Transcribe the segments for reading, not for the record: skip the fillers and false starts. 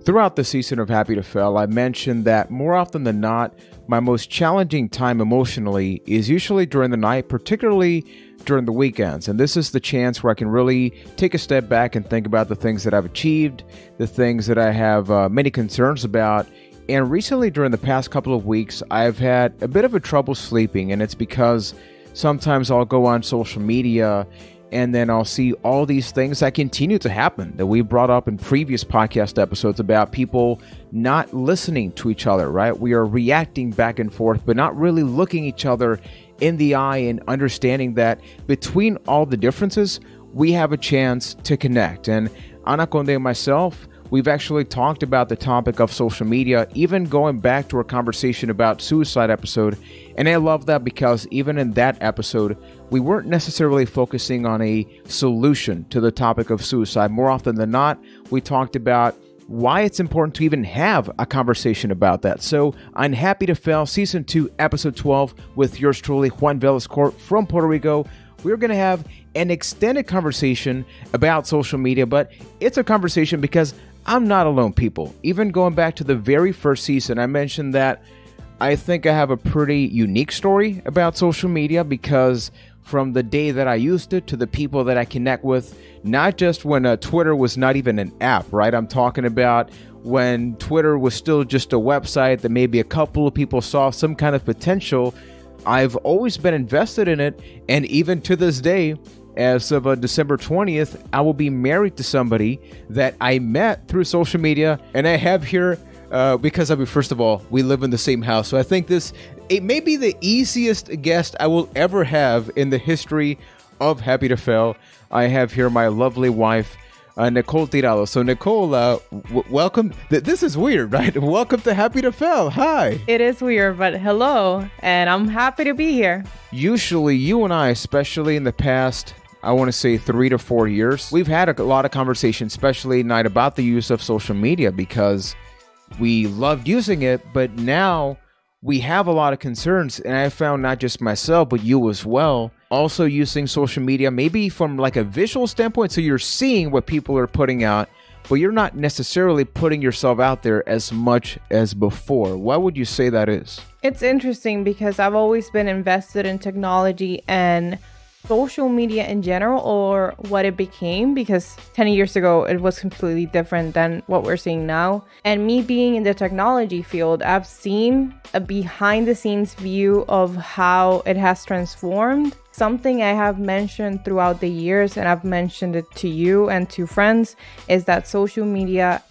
Throughout the season of Happy to Fail, I mentioned that more often than not, my most challenging time emotionally is usually during the night, particularly during the weekends. And this is the chance where I can really take a step back and think about the things that I've achieved, the things that I have many concerns about. And recently, during the past couple of weeks, I've had a bit of a trouble sleeping, and it's because sometimes I'll go on social media and then I'll see all these things that continue to happen that we brought up in previous podcast episodes about people not listening to each other, right? We are reacting back and forth, but not really looking each other in the eye and understanding that between all the differences, we have a chance to connect. And Anaconda and myself, we've actually talked about the topic of social media, even going back to our conversation about suicide episode. And I love that because even in that episode, we weren't necessarily focusing on a solution to the topic of suicide. More often than not, we talked about why it's important to even have a conversation about that. So I'm Happy to Fail, Season 2, Episode 12, with yours truly, Juan Velez from Puerto Rico. We're going to have an extended conversation about social media, but it's a conversation because I'm not alone, people. Even going back to the very first season, I mentioned that I think I have a pretty unique story about social media because from the day that I used it to the people that I connect with, not just when Twitter was not even an app, right? I'm talking about when Twitter was still just a website that maybe a couple of people saw some kind of potential. I've always been invested in it, and even to this day, as of December 20th, I will be married to somebody that I met through social media, and I have here, because first of all, we live in the same house, so I think it may be the easiest guest I will ever have in the history of Happy to Fail. I have here my lovely wife, Nicole Tirado. So Nicole, welcome. This is weird, right? Welcome to Happy to Fail. Hi. It is weird, but hello, and I'm happy to be here. Usually, you and I, especially in the past, I want to say 3 to 4 years, we've had a lot of conversations, especially at night, about the use of social media because we loved using it, but now we have a lot of concerns, and I found not just myself, but you as well, also using social media, maybe from like a visual standpoint, so you're seeing what people are putting out, but you're not necessarily putting yourself out there as much as before. Why would you say that is? It's interesting because I've always been invested in technology and social media in general, or what it became, because 10 years ago it was completely different than what we're seeing now. And me being in the technology field, I've seen a behind the scenes view of how it has transformed. Something I have mentioned throughout the years, and I've mentioned it to you and to friends, is that social media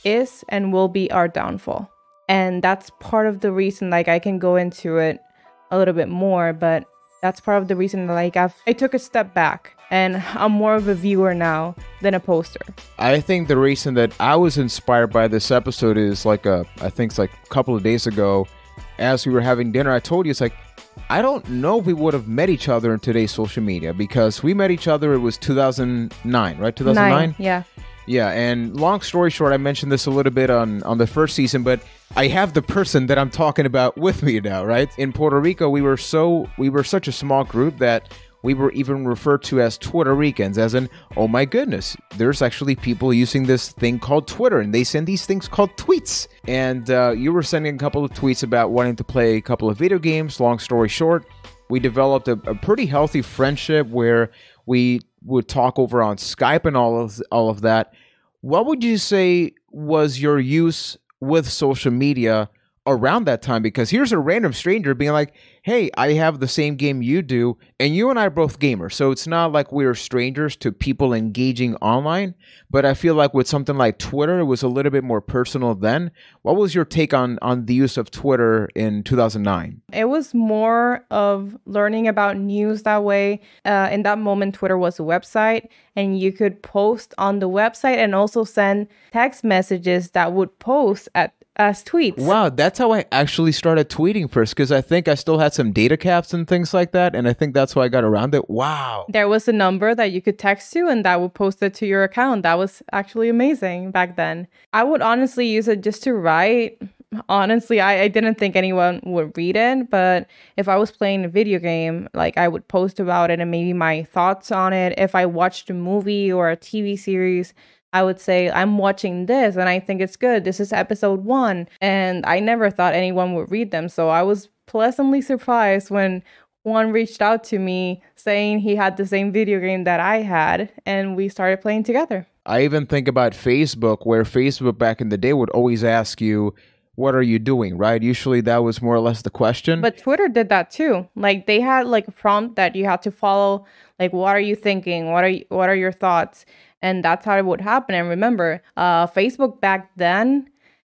is and will be our downfall. And that's part of the reason, I can go into it a little bit more, but that's part of the reason I took a step back and I'm more of a viewer now than a poster. I think the reason that I was inspired by this episode is I think it's a couple of days ago, as we were having dinner, I told you, I don't know if we would have met each other in today's social media because we met each other, it was 2009, right? 2009? Yeah. Yeah, and long story short, I mentioned this a little bit on the first season, but I have the person that I'm talking about with me now, right? In Puerto Rico, we were such a small group that we were even referred to as Twitter Ricans, as in, oh my goodness, there's actually people using this thing called Twitter, and they send these things called tweets. And you were sending a couple of tweets about wanting to play a couple of video games. Long story short, we developed a pretty healthy friendship where we would talk over on Skype and all of that. What would you say was your use with social media around that time? Because here's a random stranger being like, hey, I have the same game you do, and you and I are both gamers. So it's not like we're strangers to people engaging online. But I feel like with something like Twitter, it was a little bit more personal then. What was your take on the use of Twitter in 2009? It was more of learning about news that way. In that moment, Twitter was a website, and you could post on the website and also send text messages that would post as tweets. Wow, that's how I actually started tweeting first, because I think I still had some data caps and things like that, and I think that's how I got around it. Wow. There was a number that you could text to, and that would post it to your account. That was actually amazing back then. I would honestly use it just to write. Honestly, I didn't think anyone would read it, but if I was playing a video game, I would post about it and maybe my thoughts on it. If I watched a movie or a TV series, I would say, I'm watching this and I think it's good. This is episode 1. And I never thought anyone would read them. So I was pleasantly surprised when Juan reached out to me saying he had the same video game that I had, and we started playing together. I even think about Facebook, where Facebook back in the day would always ask you, what are you doing, right? Usually that was more or less the question. But Twitter did that too. Like they had like a prompt that you had to follow, like what are you thinking? What are your thoughts? And that's how it would happen. And remember, Facebook back then,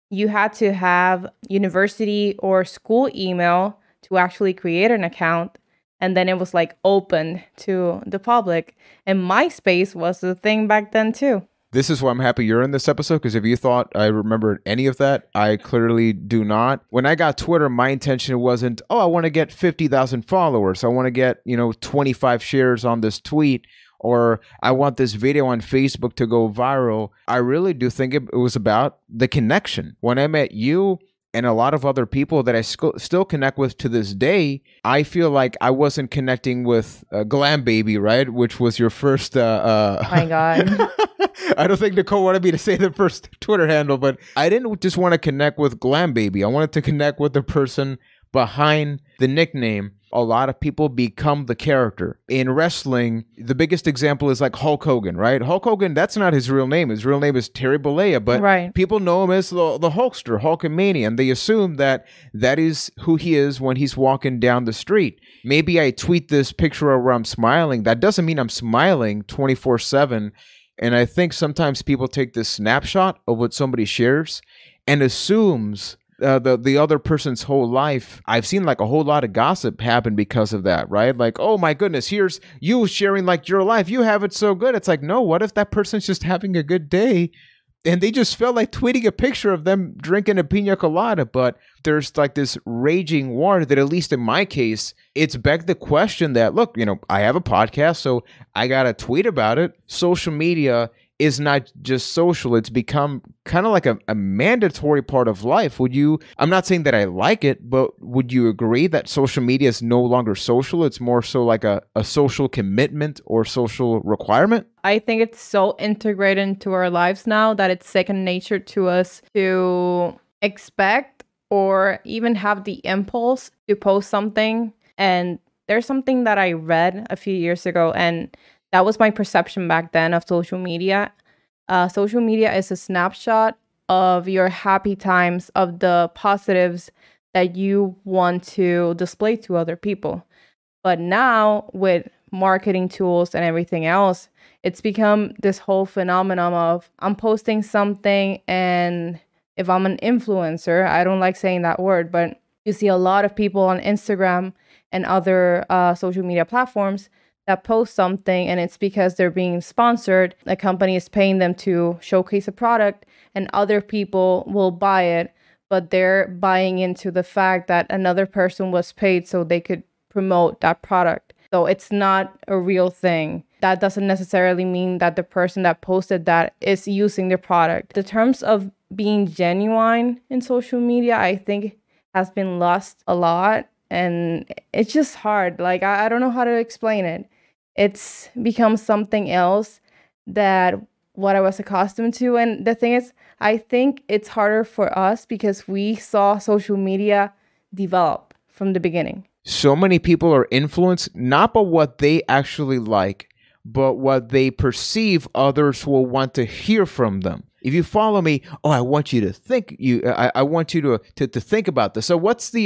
you had to have university or school email to actually create an account. And then it was like open to the public. And MySpace was the thing back then too. This is why I'm happy you're in this episode, because if you thought I remembered any of that, I clearly do not. When I got Twitter, my intention wasn't, I want to get 50,000 followers. I want to get, 25 shares on this tweet, or I want this video on Facebook to go viral. I really do think it was about the connection. When I met you and a lot of other people that I still connect with to this day, I feel like I wasn't connecting with Glam Baby, right? Which was your first... My God. I don't think Nicole wanted me to say the first Twitter handle, but I didn't just want to connect with Glam Baby. I wanted to connect with the person behind the nickname. A lot of people become the character. In wrestling, the biggest example is like Hulk Hogan, right? Hulk Hogan, that's not his real name. His real name is Terry Bollea, but people know him as the Hulkster, Hulkamania, and they assume that that is who he is when he's walking down the street. Maybe I tweet this picture where I'm smiling. That doesn't mean I'm smiling 24/7. And I think sometimes people take this snapshot of what somebody shares and assumes the other person's whole life. I've seen like a whole lot of gossip happen because of that, right? Like, oh my goodness, here's you sharing like your life. You have it so good. It's like, no, what if that person's just having a good day and they just felt like tweeting a picture of them drinking a pina colada? But there's like this raging war that, at least in my case, it's begged the question that, look, I have a podcast, so I got to tweet about it. Social media is not just social. It's become kind of like a mandatory part of life. I'm not saying that I like it, but would you agree that social media is no longer social? It's more so like a social commitment or social requirement? I think it's so integrated into our lives now that it's second nature to us to expect or even have the impulse to post something. And there's something that I read a few years ago, and that was my perception back then of social media. Social media is a snapshot of your happy times, of the positives that you want to display to other people. But now with marketing tools and everything else, it's become this whole phenomenon of I'm posting something, and if I'm an influencer, I don't like saying that word, but you see a lot of people on Instagram and other social media platforms that post something, and it's because they're being sponsored. A company is paying them to showcase a product, and other people will buy it, but they're buying into the fact that another person was paid so they could promote that product. So it's not a real thing. That doesn't necessarily mean that the person that posted that is using the product. The terms of being genuine in social media, I think, has been lost a lot. And it's just hard. Like, I don't know how to explain it. It's become something else that what I was accustomed to. And the thing is, I think it's harder for us because we saw social media develop from the beginning. So many people are influenced not by what they actually like, but what they perceive others will want to hear from them. If you follow me, I want you to think. I want you to think about this. So, what's the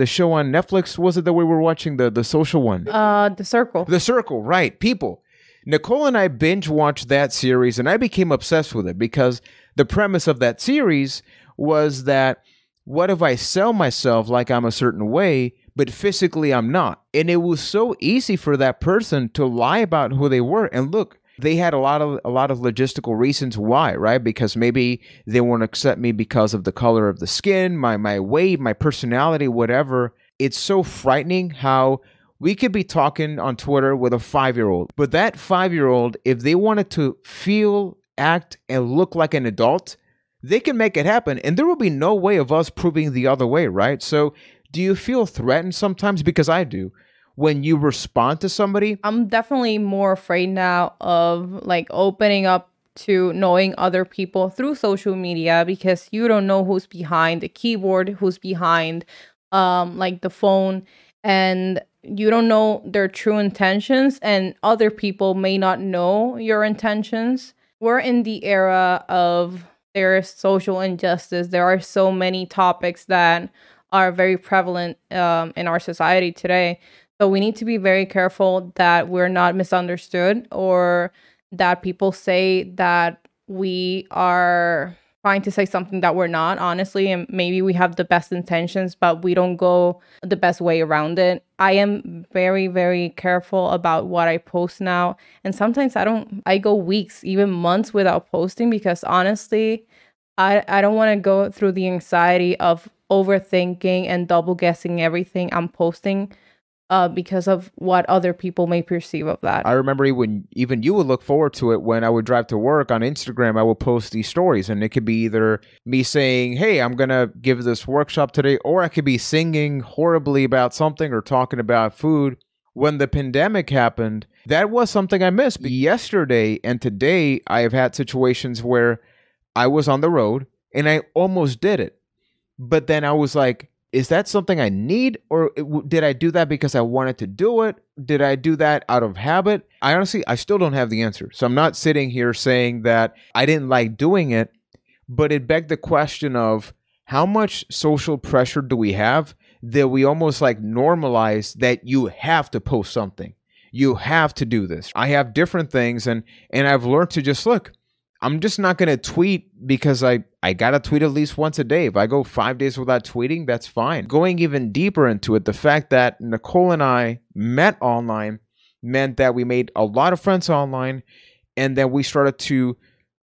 show on Netflix? Was it that we were watching the social one? The Circle. The Circle, right? People. Nicole and I binge watched that series, and I became obsessed with it because the premise of that series was that what if I sell myself like I'm a certain way, but physically I'm not? And it was so easy for that person to lie about who they were. And look, they had a lot of logistical reasons why, right? Because maybe they won't accept me because of the color of the skin, my weight, my personality, whatever. It's so frightening how we could be talking on Twitter with a 5-year-old, but that 5-year-old, if they wanted to feel, act, and look like an adult, they can make it happen. And there will be no way of us proving the other way, right? So do you feel threatened sometimes? Because I do. When you respond to somebody? I'm definitely more afraid now of like opening up to knowing other people through social media because you don't know who's behind the keyboard, who's behind like the phone, and you don't know their true intentions, and other people may not know your intentions. We're in the era of there is social injustice. There are so many topics that are very prevalent in our society today. So we need to be very careful that we're not misunderstood or that people say that we are trying to say something that we're not, honestly, and maybe we have the best intentions, but we don't go the best way around it. I am very, very careful about what I post now. And sometimes I go weeks, even months without posting because honestly, I don't want to go through the anxiety of overthinking and double guessing everything I'm posting because of what other people may perceive of that. I remember when even you would look forward to it when I would drive to work on Instagram. I would post these stories, and it could be either me saying, hey, I'm going to give this workshop today, or I could be singing horribly about something or talking about food. When the pandemic happened, that was something I missed. But yesterday and today, I have had situations where I was on the road and I almost did it. But then I was like, is that something I need, or did I do that because I wanted to do it? Did I do that out of habit? I still don't have the answer. So I'm not sitting here saying that I didn't like doing it, but it begged the question of how much social pressure do we have that we almost like normalize that you have to post something. You have to do this. I have different things, and I've learned to just look. I'm just not going to tweet because I got to tweet at least once a day. If I go 5 days without tweeting, that's fine. Going even deeper into it, the fact that Nicole and I met online meant that we made a lot of friends online, and then we started to,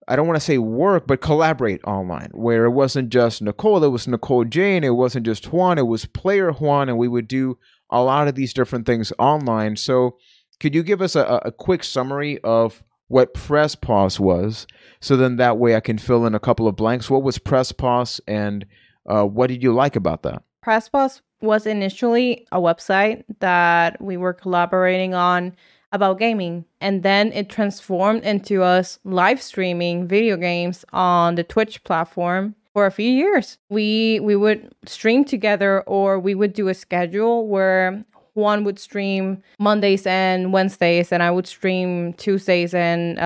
I don't want to say work, but collaborate online, where it wasn't just Nicole, it was Nicole Jane, it wasn't just Juan, it was player Juan, and we would do a lot of these different things online. So could you give us a quick summary of what Press Pause was, so then that way I can fill in a couple of blanks? What was Press Pause, and what did you like about that? Press Pause was initially a website that we were collaborating on about gaming, and then it transformed into us live streaming video games on the Twitch platform for a few years. We would stream together, or we would do a schedule where Juan would stream Mondays and Wednesdays, and I would stream Tuesdays and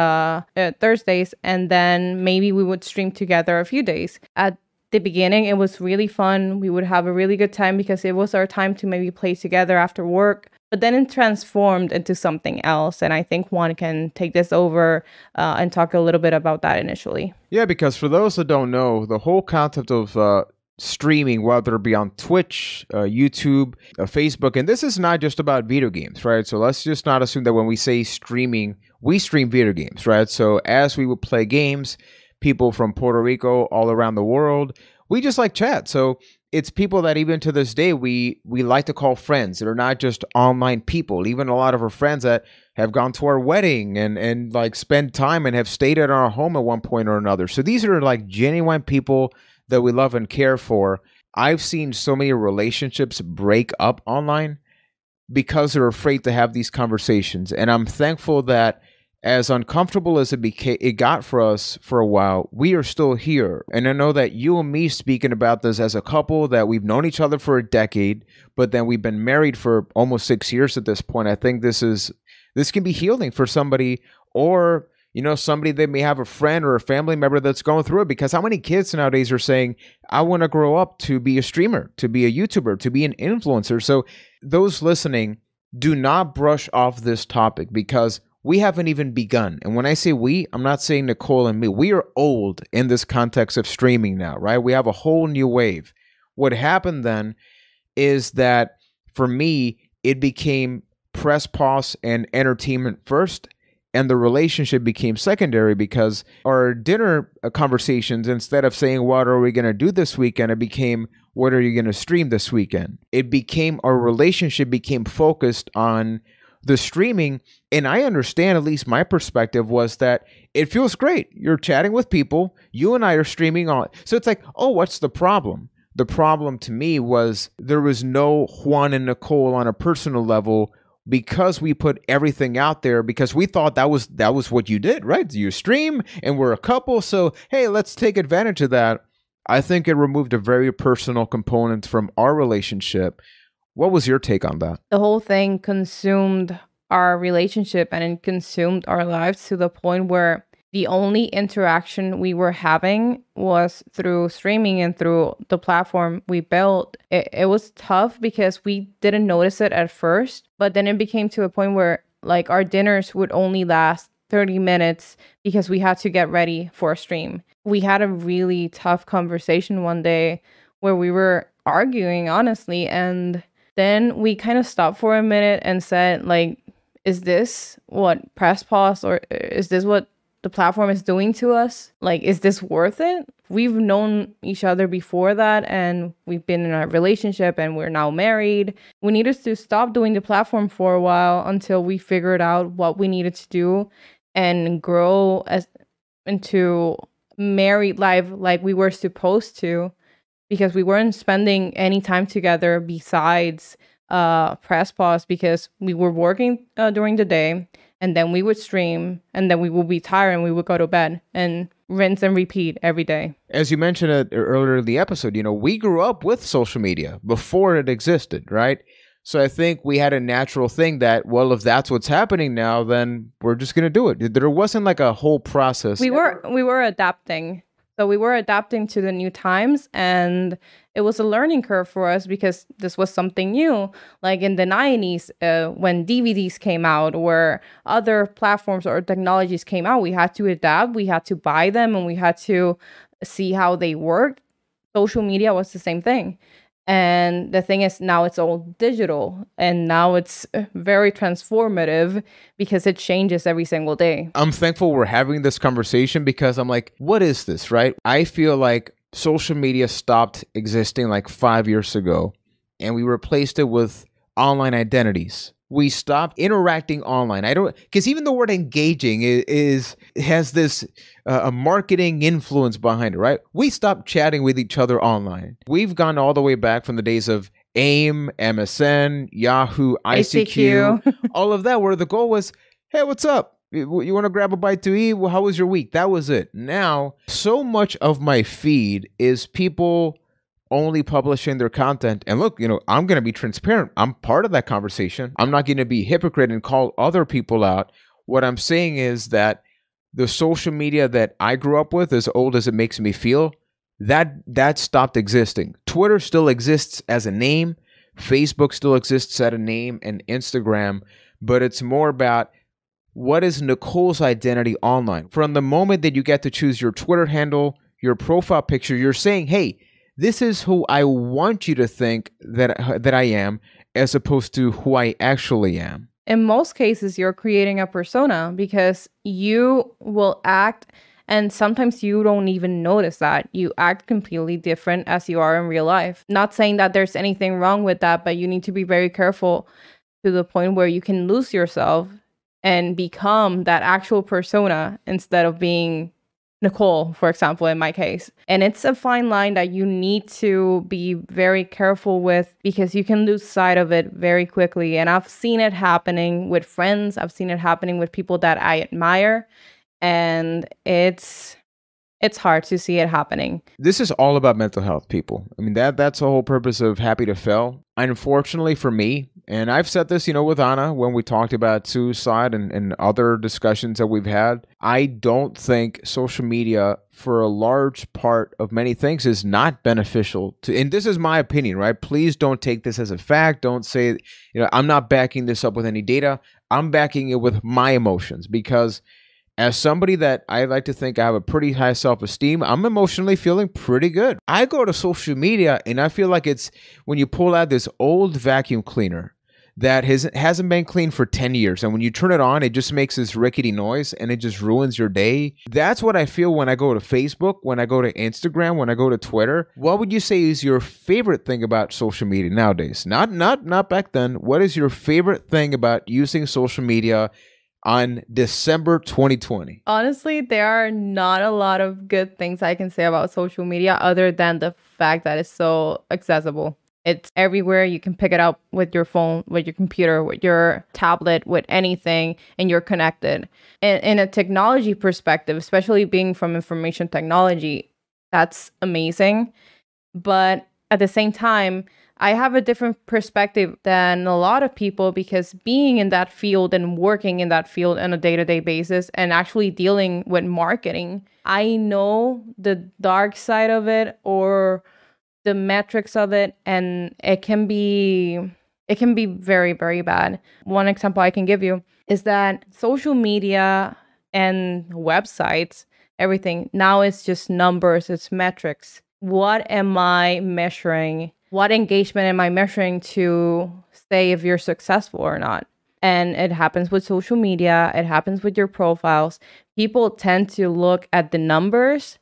Thursdays, and then maybe we would stream together a few days. At the beginning, it was really fun. We would have a really good time because it was our time to maybe play together after work. But then it transformed into something else, and I think Juan can take this over and talk a little bit about that initially. Yeah, because for those that don't know, the whole concept of streaming, whether it be on Twitch, YouTube, Facebook, and this is not just about video games, right? So let's just not assume that when we say streaming, we stream video games, right? So as we would play games, people from Puerto Rico, all around the world, we just like chat. So it's people that even to this day, we like to call friends. They're not just online people. Even a lot of our friends that have gone to our wedding and like spend time and have stayed at our home at one point or another. So these are like genuine people that we love and care for. I've seen so many relationships break up online because they're afraid to have these conversations. And I'm thankful that as uncomfortable as it got for us for a while, we are still here. And I know that you and me speaking about this as a couple, that we've known each other for a decade, but then we've been married for almost 6 years at this point. I think this can be healing for somebody, or somebody that may have a friend or a family member that's going through it. Because how many kids nowadays are saying, I want to grow up to be a streamer, to be a YouTuber, to be an influencer? So those listening, do not brush off this topic because we haven't even begun. And when I say we, I'm not saying Nicole and me. We are old in this context of streaming now, right? We have a whole new wave. What happened then is that for me, it became Press Pause and entertainment first, and the relationship became secondary, because our dinner conversations, instead of saying, what are we going to do this weekend? It became, what are you going to stream this weekend? Our relationship became focused on the streaming. And I understand, at least my perspective was that it feels great. You're chatting with people. You and I are streaming on. So it's like, oh, what's the problem? The problem to me was there was no Juan and Nicole on a personal level because we put everything out there, because we thought that was what you did, right? You stream and we're a couple, so hey, let's take advantage of that. I think it removed a very personal component from our relationship. What was your take on that? The whole thing consumed our relationship and it consumed our lives to the point where the only interaction we were having was through streaming and through the platform we built. It was tough because we didn't notice it at first, but then it became to a point where like our dinners would only last 30 minutes because we had to get ready for a stream. We had a really tough conversation one day where we were arguing, honestly, and then we kind of stopped for a minute and said, like, is this what press pause, or is this what the platform is doing to us? Like, is this worth it? We've known each other before that, and we've been in a relationship, and we're now married. We needed to stop doing the platform for a while until we figured out what we needed to do and grow into married life like we were supposed to, because we weren't spending any time together besides press pause, because we were working during the day, and then we would stream, and then we would be tired and we would go to bed and rinse and repeat every day. As you mentioned earlier in the episode, we grew up with social media before it existed, right? So I think we had a natural thing that, well, if that's what's happening now, then we're just going to do it. There wasn't like a whole process. We were adapting. So we were adapting to the new times, and it was a learning curve for us because this was something new. Like in the 90s, when DVDs came out or other platforms or technologies came out, we had to adapt, we had to buy them, and we had to see how they worked. Social media was the same thing. And the thing is, now it's all digital, and now it's very transformative because it changes every single day. I'm thankful we're having this conversation because I'm like, what is this, right? I feel like social media stopped existing like 5 years ago, and we replaced it with online identities. We stopped interacting online. Because even the word engaging has this a marketing influence behind it, right? We stopped chatting with each other online. We've gone all the way back from the days of AIM, MSN, Yahoo, ICQ, all of that, where the goal was, hey, what's up? You want to grab a bite to eat? Well, how was your week? That was it. Now, so much of my feed is people only publishing their content. And look, I'm going to be transparent. I'm part of that conversation. I'm not going to be a hypocrite and call other people out. What I'm saying is that the social media that I grew up with, as old as it makes me feel, that stopped existing. Twitter still exists as a name. Facebook still exists as a name, and Instagram. But it's more about, what is Nicole's identity online? From the moment that you get to choose your Twitter handle, your profile picture, you're saying, hey, this is who I want you to think that I am, as opposed to who I actually am. In most cases, you're creating a persona because you will act, and sometimes you don't even notice that. You act completely different as you are in real life. Not saying that there's anything wrong with that, but you need to be very careful to the point where you can lose yourself and become that actual persona instead of being Nicole, for example, in my case. And it's a fine line that you need to be very careful with, because you can lose sight of it very quickly. And I've seen it happening with friends. I've seen it happening with people that I admire. And it's hard to see it happening. This is all about mental health, people. I mean, that's the whole purpose of Happy to Fail. Unfortunately for me, and I've said this, with Anna when we talked about suicide and other discussions that we've had, I don't think social media, for a large part of many things, is not beneficial to, and this is my opinion, right? Please don't take this as a fact. Don't say, I'm not backing this up with any data. I'm backing it with my emotions, because as somebody that I like to think I have a pretty high self-esteem, I'm emotionally feeling pretty good. I go to social media and I feel like it's when you pull out this old vacuum cleaner that hasn't been cleaned for 10 years. And when you turn it on, it just makes this rickety noise and it just ruins your day. That's what I feel when I go to Facebook, when I go to Instagram, when I go to Twitter. What would you say is your favorite thing about social media nowadays? Not back then. What is your favorite thing about using social media on December 2020? Honestly, there are not a lot of good things I can say about social media other than the fact that it's so accessible. It's everywhere. You can pick it up with your phone, with your computer, with your tablet, with anything, and you're connected. And in a technology perspective, especially being from information technology, that's amazing. But at the same time, I have a different perspective than a lot of people, because being in that field and working in that field on a day-to-day basis and actually dealing with marketing, I know the dark side of it, or the metrics of it, and it can be very, very bad. One example I can give you is that social media and websites, everything now is just numbers, it's metrics. What am I measuring? What engagement am I measuring to say if you're successful or not? And it happens with social media, it happens with your profiles. People tend to look at the numbers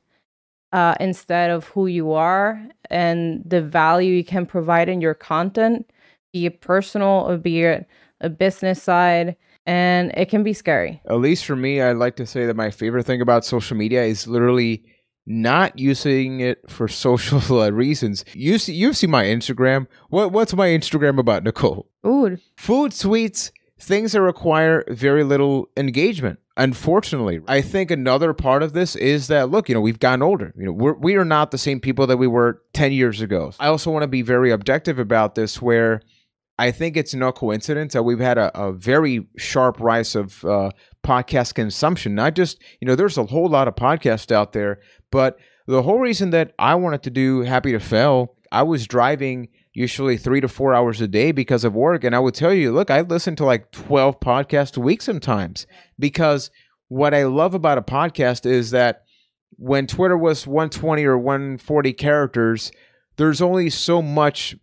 instead of who you are and the value you can provide in your content, be it personal or be it a business side. And it can be scary. At least for me, I'd like to say that my favorite thing about social media is literally not using it for social reasons. You've seen my Instagram. What's my Instagram about, Nicole? Food, sweets, things that require very little engagement. Unfortunately, I think another part of this is that, look, we've gotten older. We are not the same people that we were 10 years ago. I also want to be very objective about this, where I think it's no coincidence that we've had a very sharp rise of podcast consumption. Not just, there's a whole lot of podcasts out there, but the whole reason that I wanted to do Happy to Fail, I was driving usually 3 to 4 hours a day because of work. And I would tell you, look, I listen to like 12 podcasts a week sometimes, because what I love about a podcast is that when Twitter was 120 or 140 characters, there's only so much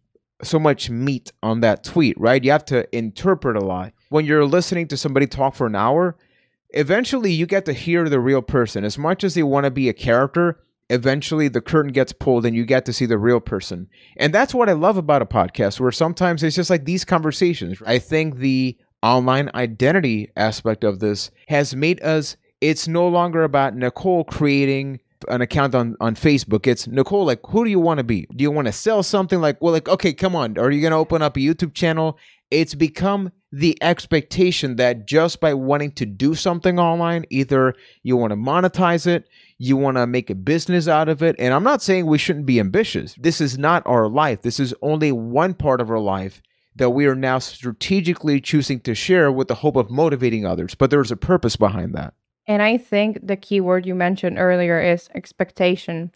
meat on that tweet, right? You have to interpret a lot. When you're listening to somebody talk for an hour, eventually you get to hear the real person. As much as they want to be a character, eventually the curtain gets pulled and you get to see the real person. And that's what I love about a podcast, where sometimes it's just like these conversations. I think the online identity aspect of this has made us, it's no longer about Nicole creating an account on Facebook. It's Nicole, like, who do you want to be? Do you want to sell something? Like, well, like, okay, come on. Are you going to open up a YouTube channel? It's become the expectation that just by wanting to do something online, either you want to monetize it, you want to make a business out of it. And I'm not saying we shouldn't be ambitious. This is not our life. This is only one part of our life that we are now strategically choosing to share with the hope of motivating others. But there's a purpose behind that. And I think the key word you mentioned earlier is expectation.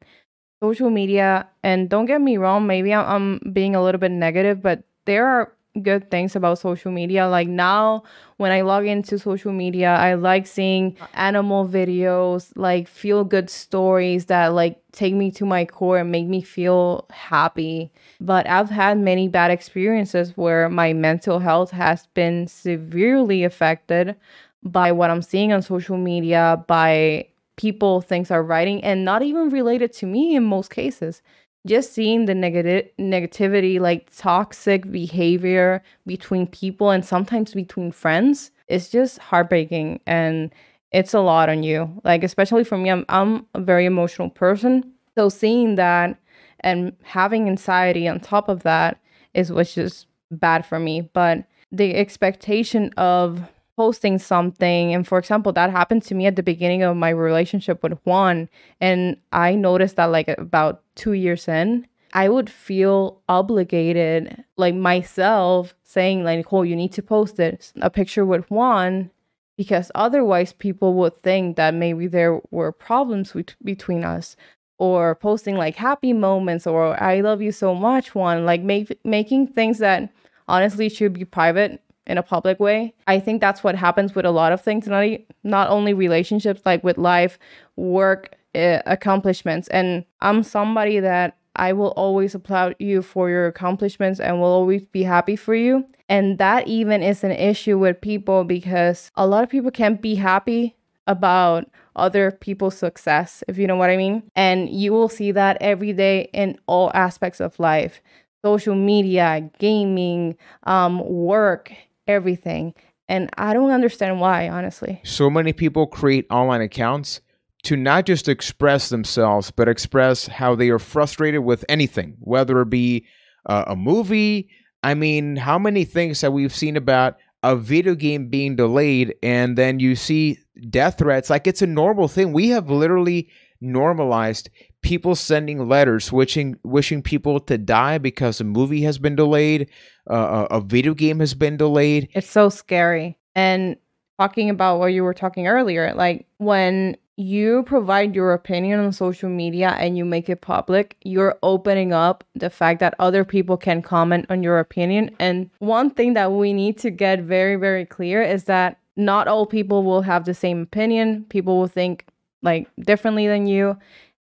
Social media, and don't get me wrong, maybe I'm being a little bit negative, but there are good things about social media. Like now, when I log into social media, I like seeing animal videos, like feel good stories that like take me to my core and make me feel happy. But I've had many bad experiences where my mental health has been severely affected by what I'm seeing on social media, by people things are writing, and not even related to me in most cases. Just seeing the negativity, like toxic behavior between people and sometimes between friends, is just heartbreaking, and it's a lot on you. Like, especially for me, I'm a very emotional person. So seeing that and having anxiety on top of that is what's just bad for me. But the expectation of posting something, and for example, that happened to me at the beginning of my relationship with Juan, and I noticed that like about 2 years in, I would feel obligated, like myself saying like, Nicole, you need to post it, a picture with Juan, because otherwise people would think that maybe there were problems between us, or posting like happy moments, or I love you so much, Juan, like making things that honestly should be private in a public way. I think that's what happens with a lot of things, not only relationships, like with life, work, accomplishments. And I'm somebody that I will always applaud you for your accomplishments and will always be happy for you. And that even is an issue with people, because a lot of people can't be happy about other people's success, if you know what I mean. And you will see that every day in all aspects of life. Social media, gaming, work, everything. And I don't understand why, honestly. So many people create online accounts to not just express themselves, but express how they are frustrated with anything, whether it be a movie. I mean, how many things that we've seen about a video game being delayed, and then you see death threats? Like, it's a normal thing. We have literally normalized people sending letters wishing people to die because a movie has been delayed, a video game has been delayed. It's so scary. And talking about what you were talking earlier, like when you provide your opinion on social media and you make it public, you're opening up the fact that other people can comment on your opinion. And one thing that we need to get very, very clear is that not all people will have the same opinion. People will think like differently than you,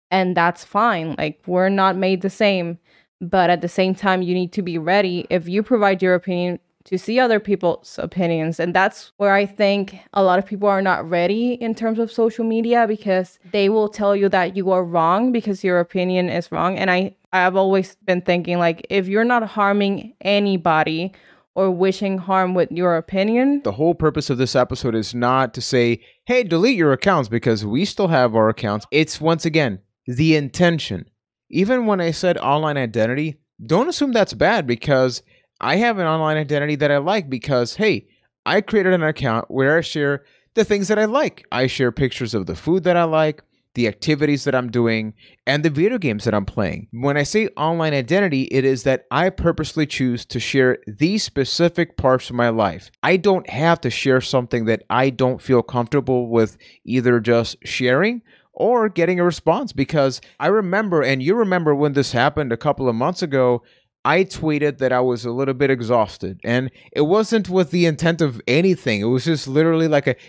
and that's fine. Like, we're not made the same, but at the same time, you need to be ready if you provide your opinion to see other people's opinions. And that's where I think a lot of people are not ready in terms of social media, because they will tell you that you are wrong because your opinion is wrong. And I've always been thinking, like, if you're not harming anybody or wishing harm with your opinion. The whole purpose of this episode is not to say, hey, delete your accounts, because we still have our accounts. It's, once again, the intention. Even when I said online identity, don't assume that's bad, because I have an online identity that I like because, hey, I created an account where I share the things that I like. I share pictures of the food that I like, the activities that I'm doing, and the video games that I'm playing. When I say online identity, it is that I purposely choose to share these specific parts of my life. I don't have to share something that I don't feel comfortable with either just sharing or getting a response, because I remember, and you remember when this happened a couple of months ago, I tweeted that I was a little bit exhausted, and it wasn't with the intent of anything. It was just literally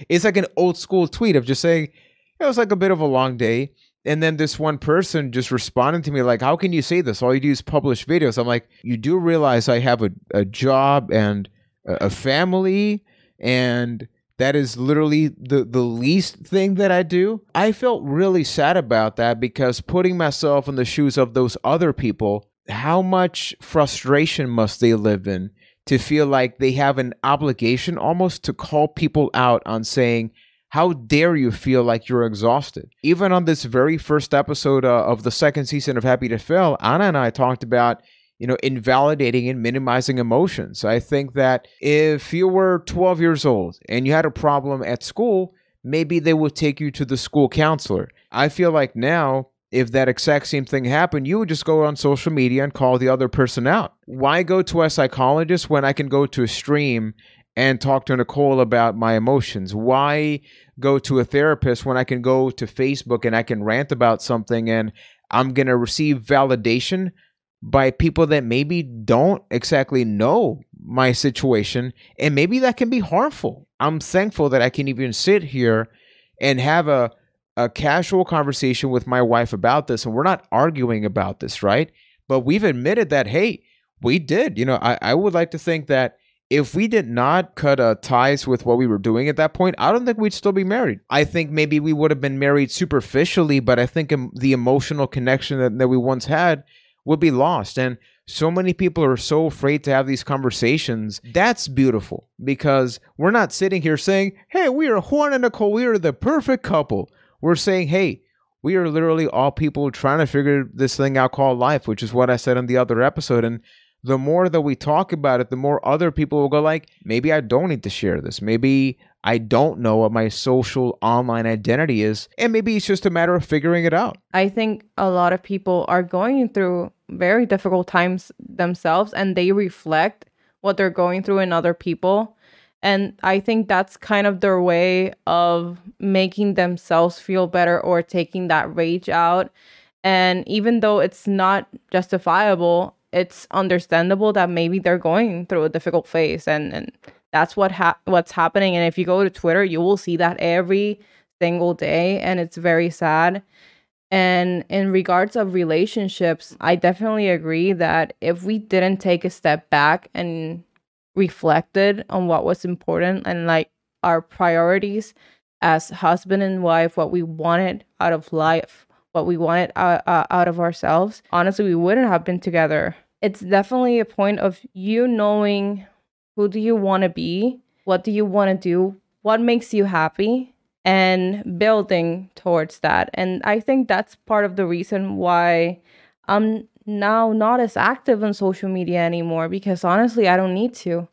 it's like an old school tweet of just saying, it was like a bit of a long day. And then this one person just responded to me like, how can you say this? All you do is publish videos. I'm like, you do realize I have a job and a family, and that is literally the least thing that I do. I felt really sad about that, because putting myself in the shoes of those other people, how much frustration must they live in to feel like they have an obligation almost to call people out on saying, how dare you feel like you're exhausted? Even on this very first episode of the second season of Happy to Fail, Anna and I talked about, invalidating and minimizing emotions. I think that if you were 12 years old and you had a problem at school, maybe they would take you to the school counselor. I feel like now, if that exact same thing happened, you would just go on social media and call the other person out. Why go to a psychologist when I can go to a stream and talk to Nicole about my emotions? Why go to a therapist when I can go to Facebook and I can rant about something and I'm going to receive validation by people that maybe don't exactly know my situation, and maybe that can be harmful. I'm thankful that I can even sit here and have a casual conversation with my wife about this, and we're not arguing about this, right? But we've admitted that, hey, we did. I would like to think that if we did not cut ties with what we were doing at that point, I don't think we'd still be married. I think maybe we would have been married superficially, but I think the emotional connection that we once had would be lost. And so many people are so afraid to have these conversations. That's beautiful, because we're not sitting here saying, hey, we are Juan and Nicole, we are the perfect couple. We're saying, hey, we are literally all people trying to figure this thing out called life, which is what I said in the other episode. And the more that we talk about it, the more other people will go like, maybe I don't need to share this. Maybe I don't know what my social online identity is. And maybe it's just a matter of figuring it out. I think a lot of people are going through very difficult times themselves, and they reflect what they're going through in other people. And I think that's kind of their way of making themselves feel better or taking that rage out. And even though it's not justifiable, it's understandable that maybe they're going through a difficult phase. And that's what's happening. And if you go to Twitter, you will see that every single day. And it's very sad. And in regards of relationships, I definitely agree that if we didn't take a step back and reflected on what was important and like our priorities as husband and wife, what we wanted out of life, what we wanted out of ourselves, honestly, we wouldn't have been together. It's definitely a point of you knowing who do you want to be, what do you want to do, what makes you happy, and building towards that. And I think that's part of the reason why I'm now not as active on social media anymore because honestly, I don't need to.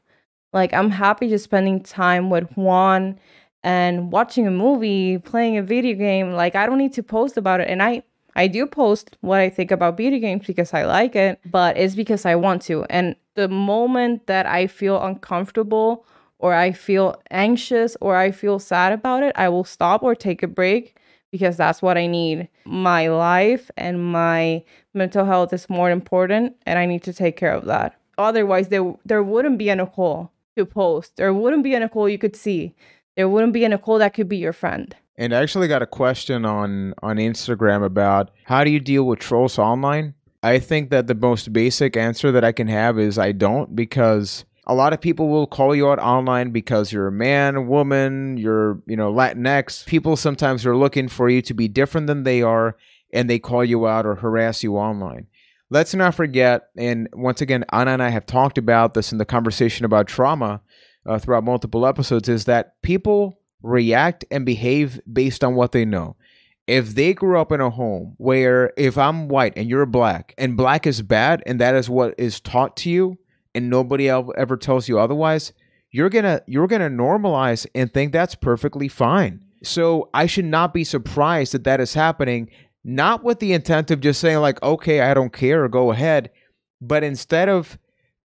Like, I'm happy just spending time with Juan and watching a movie, playing a video game. Like, I don't need to post about it. And I do post what I think about video games because I like it, but it's because I want to. And the moment that I feel uncomfortable or I feel anxious or I feel sad about it, I will stop or take a break because that's what I need. My life and my mental health is more important, and I need to take care of that. Otherwise, there wouldn't be a Nicole to post. There wouldn't be a Nicole you could see. There wouldn't be a Nicole that could be your friend. And I actually got a question on Instagram about how do you deal with trolls online? I think that the most basic answer that I can have is I don't, because a lot of people will call you out online because you're a man, a woman, you're, Latinx. People sometimes are looking for you to be different than they are, and they call you out or harass you online. Let's not forget, and once again, Anna and I have talked about this in the conversation about trauma throughout multiple episodes, is that people react and behave based on what they know. If they grew up in a home where if I'm white and you're black and black is bad and that is what is taught to you and nobody ever tells you otherwise, you're gonna normalize and think that's perfectly fine. So I should not be surprised that that is happening, not with the intent of just saying like, okay, I don't care, go ahead. But instead of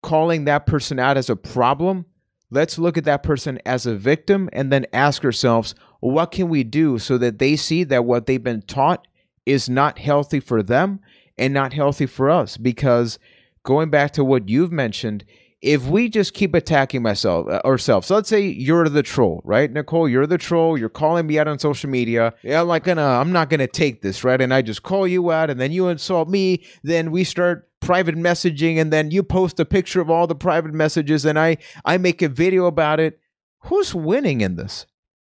calling that person out as a problem, let's look at that person as a victim and then ask ourselves, what can we do so that they see that what they've been taught is not healthy for them and not healthy for us? Because going back to what you've mentioned, if we just keep attacking ourselves, so let's say you're the troll, right? Nicole, you're the troll. You're calling me out on social media. Yeah, I'm not gonna take this, right? And I just call you out, and then you insult me. Then we start private messaging, and then you post a picture of all the private messages, and I make a video about it. Who's winning in this?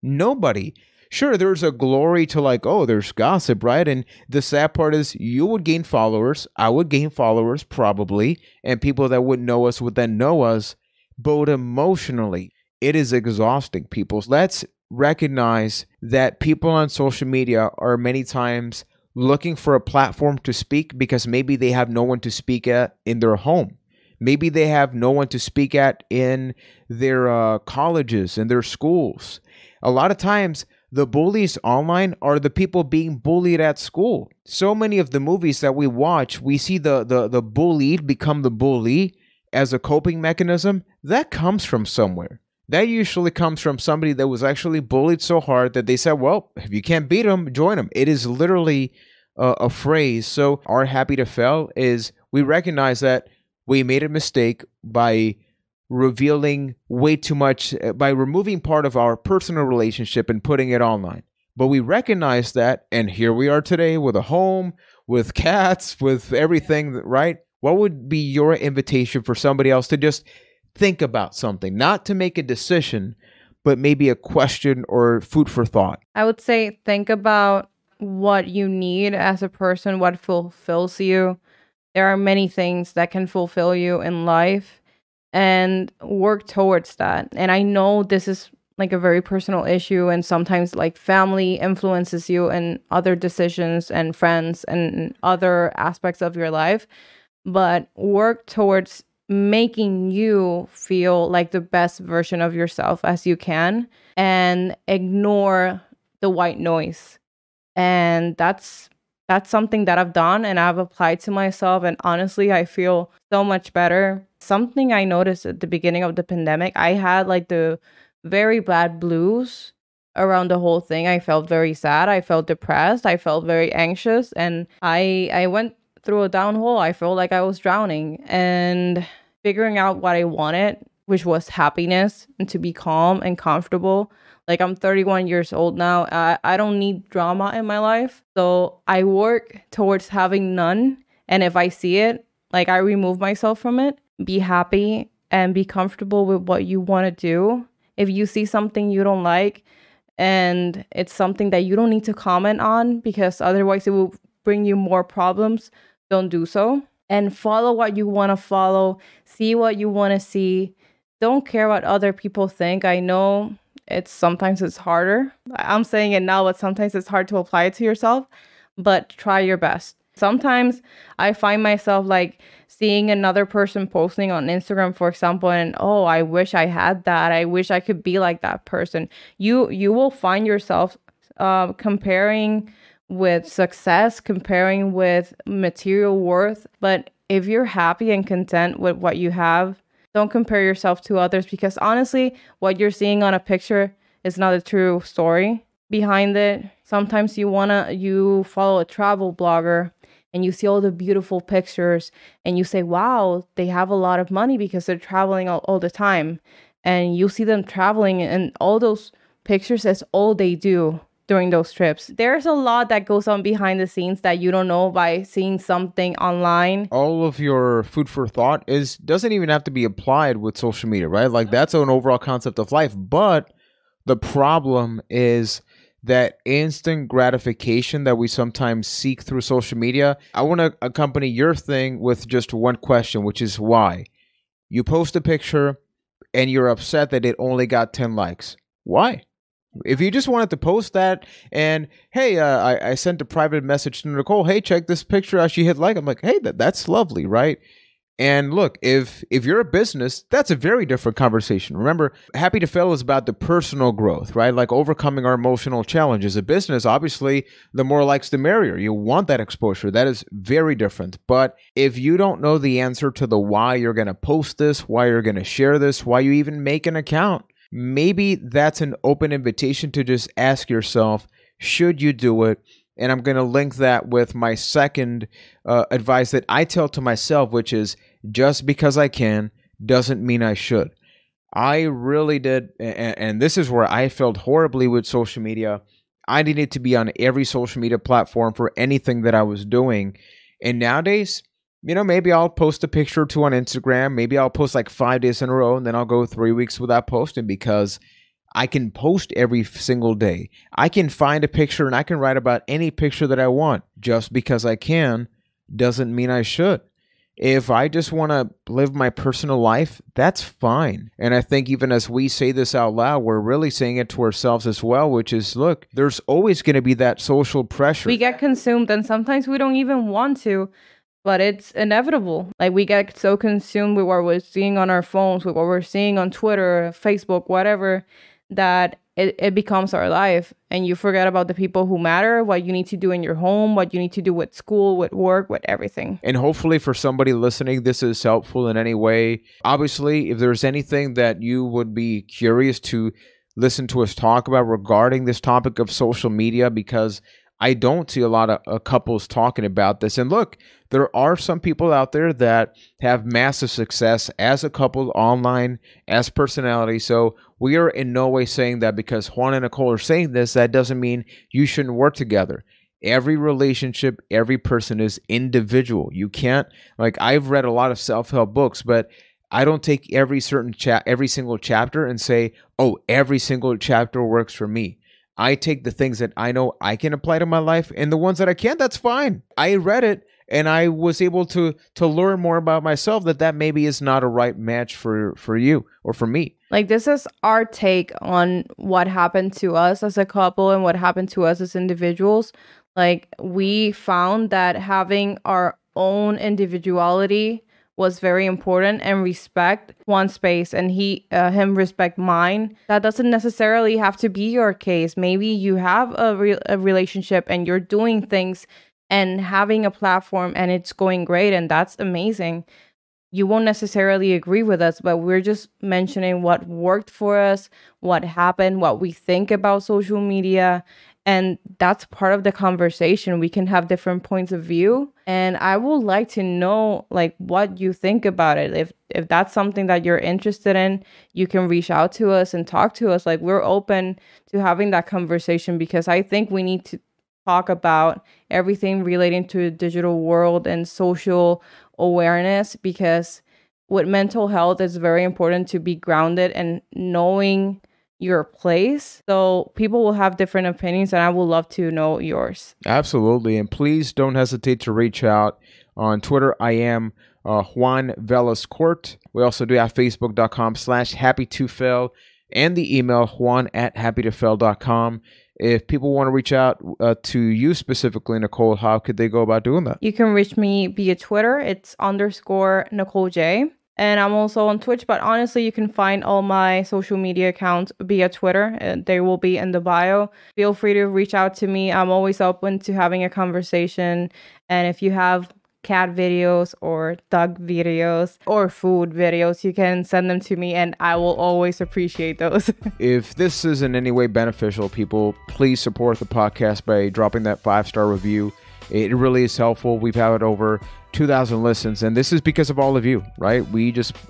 Nobody. Sure, there's a glory to like, oh, there's gossip, right? And the sad part is you would gain followers. I would gain followers probably. And people that wouldn't know us would then know us. But emotionally, it is exhausting, people. Let's recognize that people on social media are many times looking for a platform to speak because maybe they have no one to speak at in their home. Maybe they have no one to speak at in their colleges and their schools. A lot of times, the bullies online are the people being bullied at school. So many of the movies that we watch, we see the bullied become the bully as a coping mechanism. That comes from somewhere. That usually comes from somebody that was actually bullied so hard that they said, well, if you can't beat them, join them. It is literally a phrase. So our happy to fail is we recognize that we made a mistake by revealing way too much, by removing part of our personal relationship and putting it online. But we recognize that, and here we are today with a home, with cats, with everything, right? What would be your invitation for somebody else to just think about something, not to make a decision, but maybe a question or food for thought? I would say think about what you need as a person, what fulfills you. There are many things that can fulfill you in life, and work towards that. And I know this is like a very personal issue, and sometimes like family influences you in other decisions and friends and other aspects of your life, but work towards making you feel like the best version of yourself as you can and ignore the white noise. And that's something that I've done and I've applied to myself. And honestly, I feel so much better. Something I noticed at the beginning of the pandemic, I had like the very bad blues around the whole thing. I felt very sad. I felt depressed. I felt very anxious. And I went through a downhole. I felt like I was drowning. And figuring out what I wanted, which was happiness and to be calm and comfortable. Like, I'm 31 years old now. I don't need drama in my life. So I work towards having none. And if I see it, like, I remove myself from it. Be happy and be comfortable with what you want to do. If you see something you don't like and it's something that you don't need to comment on because otherwise it will bring you more problems, don't do so. And follow what you want to follow. See what you want to see. Don't care what other people think. I know sometimes it's harder. I'm saying it now, but sometimes it's hard to apply it to yourself. But try your best. Sometimes I find myself like seeing another person posting on Instagram, for example, and oh, I wish I had that. I wish I could be like that person. You will find yourself comparing with success, comparing with material worth. But if you're happy and content with what you have, don't compare yourself to others, because honestly, what you're seeing on a picture is not a true story behind it. Sometimes you follow a travel blogger and you see all the beautiful pictures and you say, wow, they have a lot of money because they're traveling all the time. And you see them traveling and all those pictures, that's all they do during those trips. There's a lot that goes on behind the scenes that you don't know by seeing something online. All of your food for thought doesn't even have to be applied with social media, right? Like that's an overall concept of life. But the problem is that instant gratification that we sometimes seek through social media. I want to accompany your thing with just one question, which is why? You post a picture and you're upset that it only got 10 likes. Why? If you just wanted to post that and, hey, I sent a private message to Nicole, hey, check this picture, she hit like. I'm like, hey, that's lovely, right? And look, if you're a business, that's a very different conversation. Remember, Happy to Fail is about the personal growth, right? Like overcoming our emotional challenges. A business, obviously, the more likes, the merrier. You want that exposure. That is very different. But if you don't know the answer to the why you're going to post this, why you're going to share this, why you even make an account, maybe that's an open invitation to just ask yourself, should you do it? And I'm going to link that with my second advice that I tell to myself, which is just because I can doesn't mean I should. I really did. And this is where I felt horribly with social media. I needed to be on every social media platform for anything that I was doing. And nowadays, maybe I'll post a picture or two on Instagram. Maybe I'll post like 5 days in a row and then I'll go 3 weeks without posting because I can post every single day. I can find a picture and I can write about any picture that I want. Just because I can doesn't mean I should. If I just want to live my personal life, that's fine. And I think even as we say this out loud, we're really saying it to ourselves as well, which is, look, there's always going to be that social pressure. We get consumed and sometimes we don't even want to. But it's inevitable. Like we get so consumed with what we're seeing on our phones, with what we're seeing on Twitter, Facebook, whatever, that it becomes our life. And you forget about the people who matter, what you need to do in your home, what you need to do with school, with work, with everything. And hopefully for somebody listening, this is helpful in any way. Obviously, if there's anything that you would be curious to listen to us talk about regarding this topic of social media, because I don't see a lot of couples talking about this. And look, there are some people out there that have massive success as a couple online, as personality. So we are in no way saying that because Juan and Nicole are saying this, that doesn't mean you shouldn't work together. Every relationship, every person is individual. You can't, like I've read a lot of self-help books, but I don't take every single chapter and say, oh, every single chapter works for me. I take the things that I know I can apply to my life, and the ones that I can't, that's fine. I read it and I was able to learn more about myself that maybe is not a right match for you or for me. Like this is our take on what happened to us as a couple and what happened to us as individuals. Like we found that having our own individuality was very important, and respect one space and him respect mine. That doesn't necessarily have to be your case. Maybe you have a relationship and you're doing things and having a platform and it's going great, and that's amazing. You won't necessarily agree with us, but we're just mentioning what worked for us, what happened, what we think about social media. And that's part of the conversation. We can have different points of view. And I would like to know like what you think about it. If that's something that you're interested in, you can reach out to us and talk to us. Like we're open to having that conversation, because I think we need to talk about everything relating to the digital world and social awareness, because with mental health, it's very important to be grounded and knowing your place. So people will have different opinions, and I would love to know yours. Absolutely. And please don't hesitate to reach out. On Twitter, I am Juan Velez Court. We also do have Facebook.com/happy2fail. and the email juan@happytofail.com. If people want to reach out to you specifically, Nicole, how could they go about doing that? You can reach me via Twitter. It's _NicoleJ. And I'm also on Twitch, but honestly, you can find all my social media accounts via Twitter. They will be in the bio. Feel free to reach out to me. I'm always open to having a conversation. And if you have cat videos or dog videos or food videos, you can send them to me and I will always appreciate those. If this is in any way beneficial, people, please support the podcast by dropping that 5-star review. It really is helpful. We've had over 2,000 listens, and this is because of all of you, right?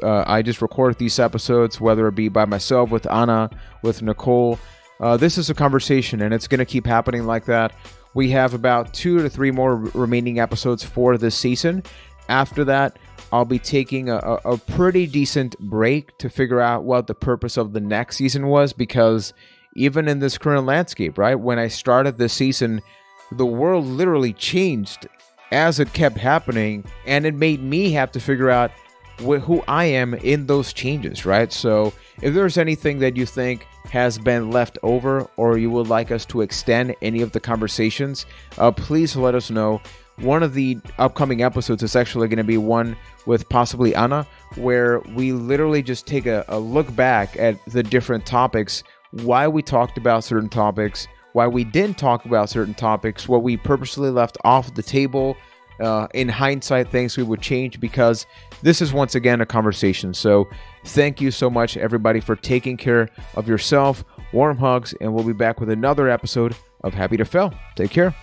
I just recorded these episodes, whether it be by myself, with Anna, with Nicole. This is a conversation, and it's going to keep happening like that. We have about 2 to 3 more remaining episodes for this season. After that, I'll be taking a pretty decent break to figure out what the purpose of the next season was, because even in this current landscape, right? When I started this season, the world literally changed as it kept happening, and it made me have to figure out who I am in those changes, right? So if there's anything that you think has been left over, or you would like us to extend any of the conversations, please let us know. One of the upcoming episodes is actually going to be one with possibly Anna, where we literally just take a look back at the different topics, why we talked about certain topics, why we didn't talk about certain topics, what we purposely left off the table. In hindsight, things we would change, because this is once again a conversation. So thank you so much, everybody, for taking care of yourself. Warm hugs, and we'll be back with another episode of Happy to Fail. Take care.